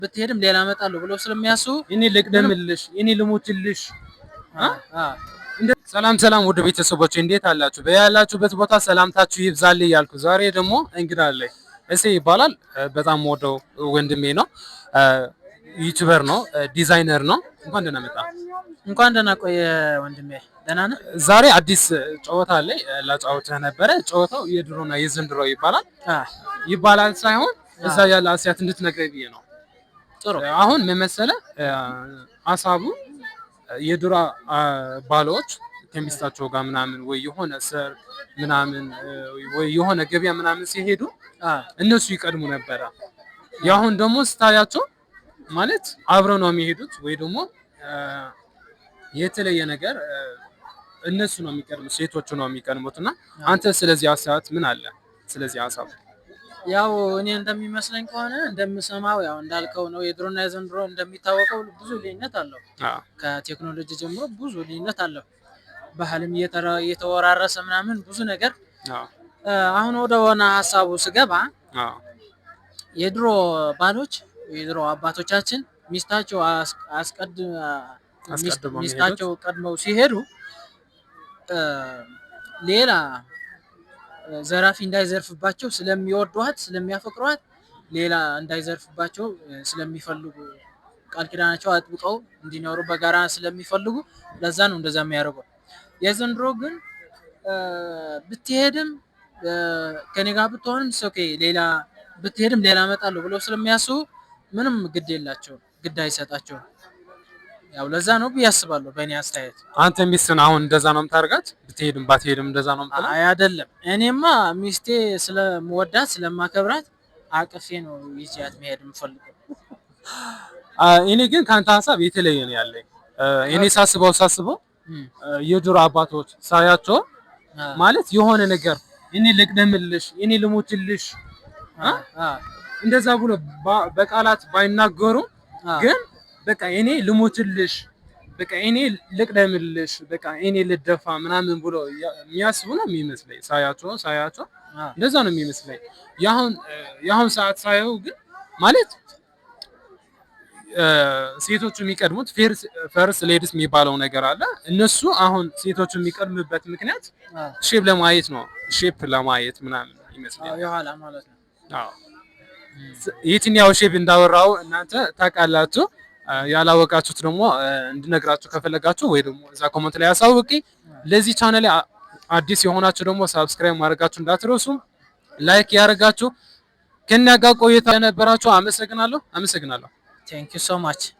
ብትሄድም ሌላ እመጣለሁ ብለው ስለሚያስቡ እኔ ልቅደምልሽ፣ እኔ ልሞትልሽ። ሰላም ሰላም፣ ውድ ቤተሰቦች እንዴት አላችሁ? በያላችሁበት ቦታ ሰላምታችሁ ይብዛልኝ እያልኩ ዛሬ ደግሞ እንግዳ አለኝ። እሴ ይባላል። በጣም ወደው ወንድሜ ነው። ዩቲዩበር ነው፣ ዲዛይነር ነው። እንኳን ደህና መጣ። እንኳን ደህና ቆየ ወንድሜ። ደህና ነህ? ዛሬ አዲስ ጨዋታ አለኝ ላጫውትህ ነበረ። ጨዋታው የድሮና የዘንድሮ ይባላል ሳይሆን እዛ ያለ አስያት እንድትነግረኝ ብዬ ነው። ጥሩ። አሁን ምን መሰለህ ሀሳቡ የድሮ ባሎች ከሚስታቸው ጋር ምናምን ወይ የሆነ ሰር ምናምን ወይ የሆነ ገበያ ምናምን ሲሄዱ እነሱ ይቀድሙ ነበረ። ያሁን ደግሞ ስታያቸው ማለት አብረው ነው የሚሄዱት ወይ ደግሞ የተለየ ነገር እነሱ ነው የሚቀድሙት፣ ሴቶቹ ነው የሚቀድሙትና አንተ ስለዚህ ሀሳብ ምን አለ? ስለዚህ ሀሳብ ያው እኔ እንደሚመስለኝ ከሆነ እንደምሰማው ያው እንዳልከው ነው። የድሮና የዘንድሮ እንደሚታወቀው ብዙ ልዩነት አለው። ከቴክኖሎጂ ጀምሮ ብዙ ልዩነት አለው። ባህልም እየተወራረሰ ምናምን ብዙ ነገር። አሁን ወደ ሆነ ሀሳቡ ስገባ የድሮ ባሎች የድሮ አባቶቻችን ሚስታቸው ቀድመው ሲሄዱ ሌላ ዘራፊ እንዳይዘርፍባቸው ስለሚወዷት ስለሚያፈቅሯት ሌላ እንዳይዘርፍባቸው ስለሚፈልጉ ቃል ኪዳናቸው አጥብቀው እንዲኖሩ በጋራ ስለሚፈልጉ ለዛ ነው እንደዛ የሚያደርገው። የዘንድሮ ግን ብትሄድም ከኔ ጋር ብትሆንም ኦኬ ሌላ ብትሄድም ሌላ እመጣለሁ ብለው ስለሚያስቡ ምንም ግድ የላቸውም፣ ግድ አይሰጣቸውም። ያው ለዛ ነው ብዬ አስባለሁ በእኔ አስተያየት። አንተ ሚስትን አሁን እንደዛ ነው የምታደርጋት? ብትሄድም ባትሄድም እንደዛ ነው የምትለው? አይ አይደለም። እኔማ ሚስቴ ስለምወዳት ስለማከብራት አቅፌ ነው ይዚያት መሄድ የምፈልገው። እኔ ግን ካንተ ሀሳብ የተለየ ነው ያለኝ። እኔ ሳስበው የድሮ አባቶች ሳያቸው ማለት የሆነ ነገር እኔ ልቅደምልሽ፣ እኔ ልሞትልሽ እንደዛ ብሎ በቃላት ባይናገሩ ግን በቃ እኔ ልሞትልሽ፣ በቃ እኔ ልቅደምልሽ፣ በቃ እኔ ልደፋ ምናምን ብሎ የሚያስቡ ነው የሚመስለኝ። ሳያቸው እንደዛ ነው የሚመስለኝ። ያሁን ሰዓት ሳየው ግን ማለት ሴቶቹ የሚቀድሙት ፈርስት ሌዲስ የሚባለው ነገር አለ። እነሱ አሁን ሴቶቹ የሚቀድሙበት ምክንያት ሼፕ ለማየት ነው፣ ሼፕ ለማየት ምናምን ይመስለኛል። የኋላ ማለት ነው። የትኛው ሼፕ እንዳወራው እናንተ ታውቃላችሁ። ያላወቃችሁት ደግሞ እንድነግራችሁ ከፈለጋችሁ ወይ ደግሞ እዛ ኮሜንት ላይ አሳውቂ። ለዚህ ቻናል አዲስ የሆናችሁ ደግሞ ሰብስክራይብ ማድረጋችሁ እንዳትረሱ፣ ላይክ ያደርጋችሁ። ከኛ ጋር ቆይታ የነበራችሁ አመሰግናለሁ። Thank you so much.